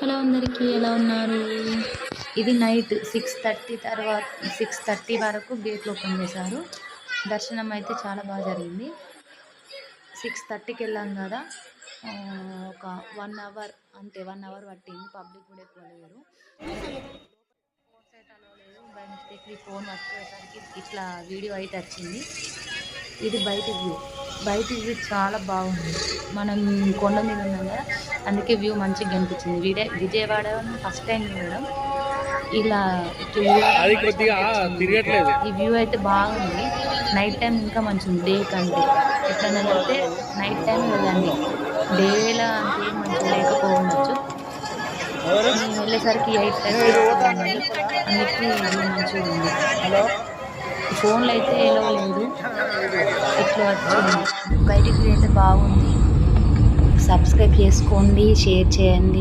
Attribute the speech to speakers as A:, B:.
A: Hello అందరికీ, ఎలా ఉన్నారు? ఇది నైట్ 6:30 తర్వాత 6:30 వరకు గేట్లు ఓపెన్ చేశారు. దర్శనం అయితే చాలా బాగా జరిగింది. 6:30కి వెళ్ళాం కదా, ఒక 1 అవర్ అంతే, 1 అవర్ పట్టింది. పబ్లిక్ కూడా ఎక్కువ లేరు. బై మిస్టేక్లీ ఫోన్ పట్టుకునేసరికి ఇట్లా వీడియో అయితే వచ్చింది. ఇది బయటి వ్యూ చాలా బాగుంది. మనం కొండ మీద ఉన్నాం కదా, అందుకే వ్యూ మంచిగా కనిపించింది. విజయవాడ ఫస్ట్ టైం చూడడం, ఇలా ఈ వ్యూ అయితే బాగుంది. నైట్ టైం ఇంకా మంచిది, డే కంటే. ఎట్లన్నా వెళ్తే నైట్ టైం వెళ్ళండి, డేలా అంతే మంచిగా లేకపోవచ్చు. నేను వెళ్ళేసరికి 8:30 అందుకే వ్యూ మంచిగా ఉంది. ఫోన్లో అయితే ఎలా లేదు, ఇట్లా వచ్చింది. బయటికి అయితే బాగుంది. సబ్స్క్రైబ్ చేసుకోండి, షేర్ చేయండి.